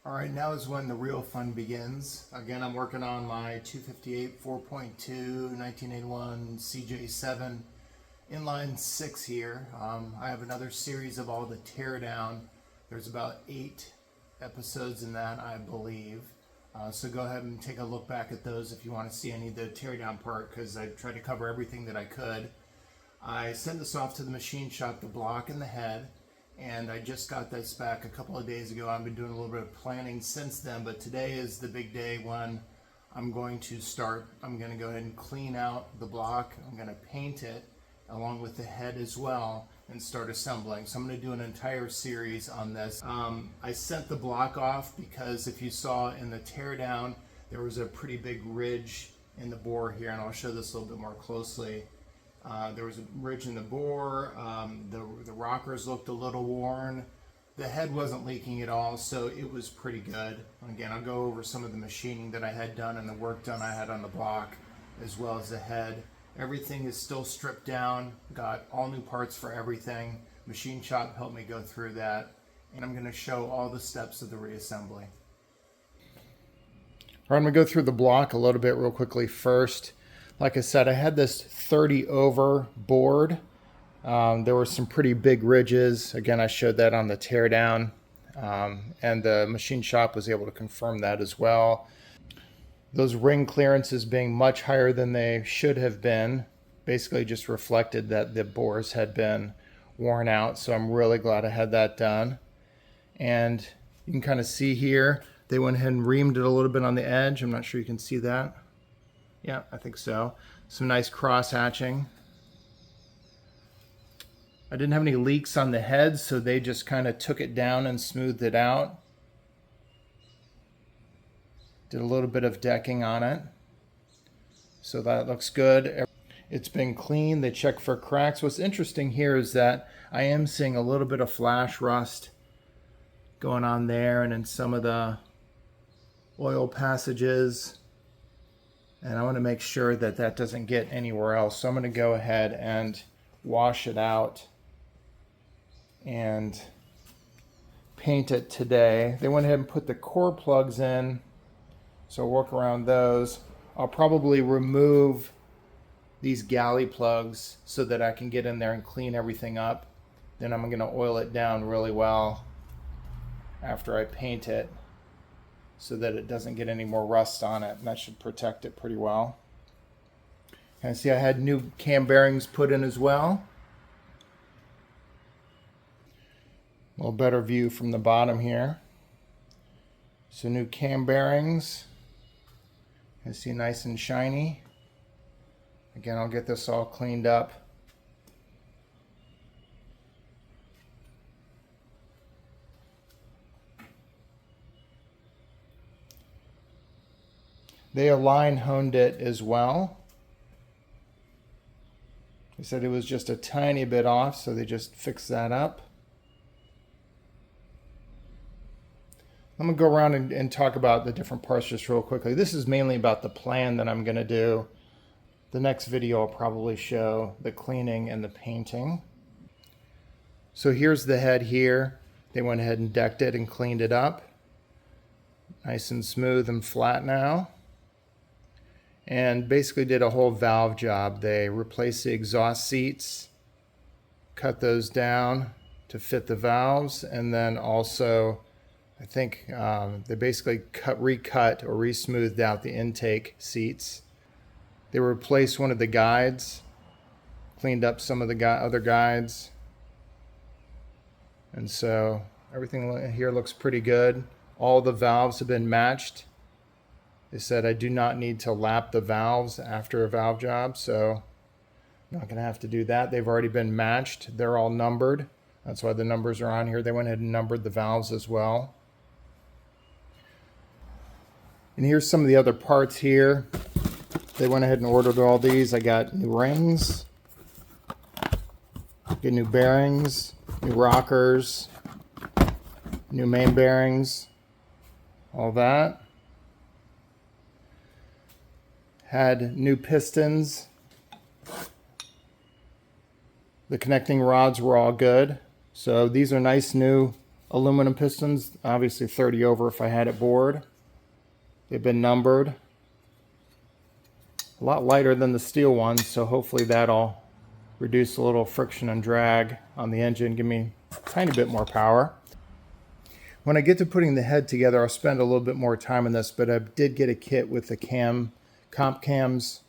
All right, now is when the real fun begins. Again, I'm working on my 258 4.2 1981 CJ7 inline 6 here. I have another series of all the teardown. There's about 8 episodes in that, I believe. So go ahead and take a look back at those if you want to see any of the teardown part, because I tried to cover everything that I could. I sent this off to the machine shop, the block and the head, and I just got this back a couple of days ago. I've been doing a little bit of planning since then, but today is the big day when I'm going to start. I'm going to go ahead and clean out the block. I'm going to paint it along with the head as well and start assembling. So I'm going to do an entire series on this. I sent the block off because if you saw in the teardown, there was a pretty big ridge in the bore here, and I'll show this a little bit more closely. There was a ridge in the bore, the rockers looked a little worn, the head wasn't leaking at all, so it was pretty good. Again, I'll go over some of the machining that I had done and the work done I had on the block, as well as the head. Everything is still stripped down, got all new parts for everything. Machine shop helped me go through that, and I'm going to show all the steps of the reassembly. All right, I'm going to go through the block a little bit real quickly first. Like I said, I had this 30 over board. There were some pretty big ridges. Again, I showed that on the teardown, and the machine shop was able to confirm that as well. Those ring clearances being much higher than they should have been basically just reflected that the bores had been worn out. So I'm really glad I had that done. And you can kind of see here, they went ahead and reamed it a little bit on the edge. I'm not sure you can see that. Yeah, I think so. Some nice cross hatching. I didn't have any leaks on the head, so they just kind of took it down and smoothed it out. Did a little bit of decking on it. So that looks good. It's been cleaned. They checked for cracks. What's interesting here is that I am seeing a little bit of flash rust going on there and in some of the oil passages. And I want to make sure that that doesn't get anywhere else. So I'm going to go ahead and wash it out and paint it today. They went ahead and put the core plugs in, so I'll work around those. I'll probably remove these galley plugs so that I can get in there and clean everything up. Then I'm going to oil it down really well after I paint it, so that it doesn't get any more rust on it, and that should protect it pretty well. And see, I had new cam bearings put in as well. A little better view from the bottom here. So new cam bearings. You can see nice and shiny. Again, I'll get this all cleaned up. They align honed it as well. They said it was just a tiny bit off, so they just fixed that up. I'm going to go around and talk about the different parts just real quickly. This is mainly about the plan that I'm going to do. The next video I'll probably show the cleaning and the painting. So here's the head here. They went ahead and decked it and cleaned it up. Nice and smooth and flat now. And basically did a whole valve job. They replaced the exhaust seats, cut those down to fit the valves, and then also I think they basically recut or re-smoothed out the intake seats. They replaced one of the guides, cleaned up some of the other guides, and so everything here looks pretty good. All the valves have been matched. They said I do not need to lap the valves after a valve job, so I'm not going to have to do that. They've already been matched. They're all numbered. That's why the numbers are on here. They went ahead and numbered the valves as well. And here's some of the other parts here. They went ahead and ordered all these. I got new rings, get new bearings, new rockers, new main bearings, all that. Had new pistons. The connecting rods were all good. So these are nice new aluminum pistons, obviously 30 over if I had it bored. They've been numbered. A lot lighter than the steel ones, so hopefully that'll reduce a little friction and drag on the engine, give me a tiny bit more power. When I get to putting the head together, I'll spend a little bit more time on this, but I did get a kit with the comp cams,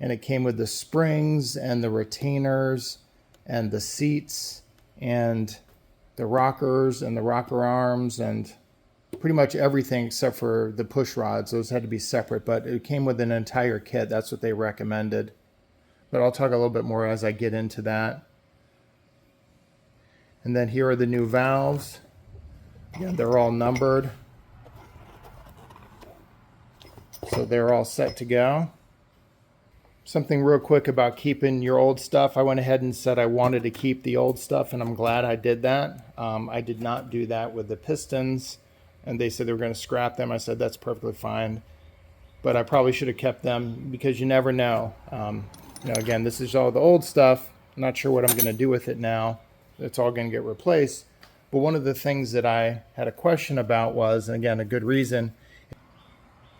and it came with the springs and the retainers and the seats and the rockers and the rocker arms and pretty much everything except for the push rods. Those had to be separate, but it came with an entire kit. That's what they recommended. But I'll talk a little bit more as I get into that. And then here are the new valves. Again, they're all numbered. So they're all set to go. Something real quick about keeping your old stuff. I went ahead and said I wanted to keep the old stuff, and I'm glad I did that. I did not do that with the pistons, and they said they were going to scrap them. I said that's perfectly fine, but I probably should have kept them because you never know. Again, this is all the old stuff. I'm not sure what I'm going to do with it now. It's all going to get replaced. But one of the things that I had a question about was, and again, a good reason.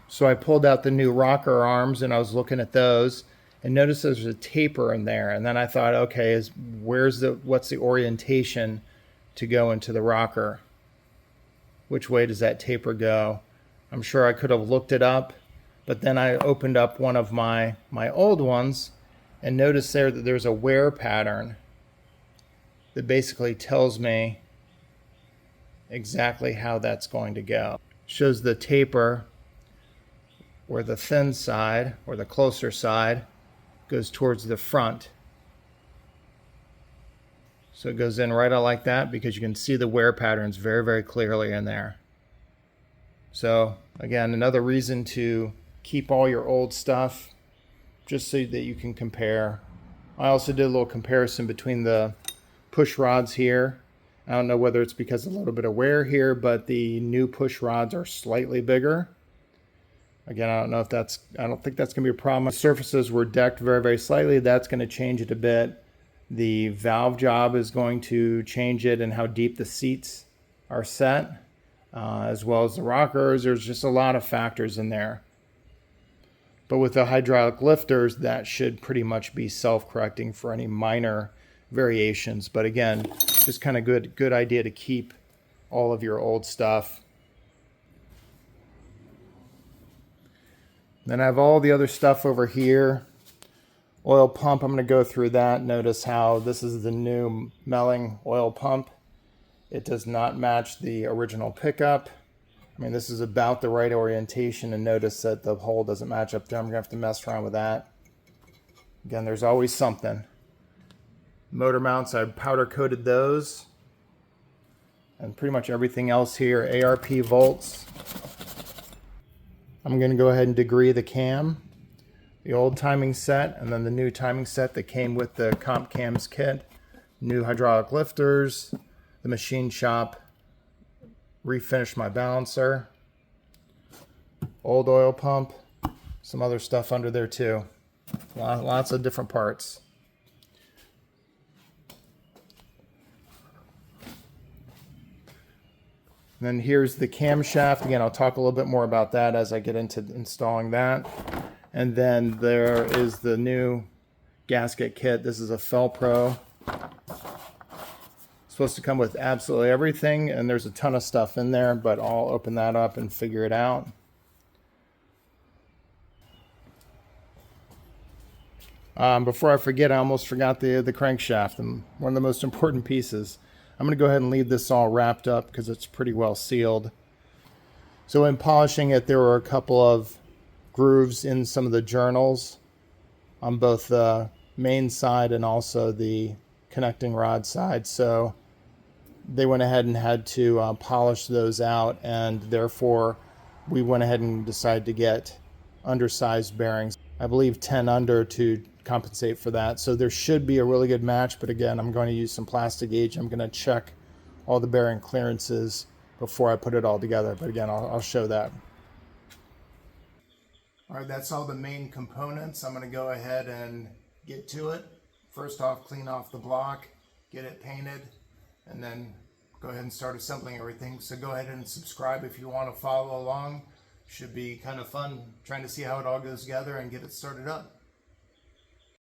So I pulled out the new rocker arms and I was looking at those and noticed there's a taper in there. And then I thought, okay, what's the orientation to go into the rocker? Which way does that taper go? I'm sure I could have looked it up, but then I opened up one of my old ones and noticed there that there's a wear pattern that basically tells me exactly how that's going to go. Shows the taper where the thin side or the closer side goes towards the front. So it goes in right out like that because you can see the wear patterns very, very clearly in there. So again, another reason to keep all your old stuff just so that you can compare. I also did a little comparison between the push rods here. I don't know whether it's because of a little bit of wear here, but the new push rods are slightly bigger. Again, I don't think that's going to be a problem. The surfaces were decked very, very slightly. That's going to change it a bit. The valve job is going to change it and how deep the seats are set, as well as the rockers. There's just a lot of factors in there. But with the hydraulic lifters, that should pretty much be self-correcting for any minor variations. But again, just kind of good idea to keep all of your old stuff. Then I have all the other stuff over here. Oil pump, I'm going to go through that. Notice how this is the new Melling oil pump. It does not match the original pickup. I mean, this is about the right orientation, and notice that the hole doesn't match up there. I'm going to have to mess around with that. Again, there's always something. Motor mounts, I powder coated those. And pretty much everything else here, ARP volts. I'm going to go ahead and degree the cam. The old timing set and then the new timing set that came with the comp cams kit. New hydraulic lifters. The machine shop refinished my balancer. Old oil pump. Some other stuff under there too. Lots of different parts. And then here's the camshaft. Again, I'll talk a little bit more about that as I get into installing that. And then there is the new gasket kit. This is a Felpro. It's supposed to come with absolutely everything, and there's a ton of stuff in there, but I'll open that up and figure it out. Before I forget, I almost forgot the crankshaft, and one of the most important pieces. I'm going to go ahead and leave this all wrapped up because it's pretty well sealed. So in polishing it, there were a couple of grooves in some of the journals on both the main side and also the connecting rod side. So they went ahead and had to polish those out, and therefore we went ahead and decided to get undersized bearings. I believe 10 under to compensate for that. So there should be a really good match, but again, I'm going to use some plastic gauge. I'm going to check all the bearing clearances before I put it all together, but again, I'll show that. All right, that's all the main components. I'm going to go ahead and get to it. First off, clean off the block, get it painted, and then go ahead and start assembling everything. So go ahead and subscribe if you want to follow along. Should be kind of fun trying to see how it all goes together and get it started up.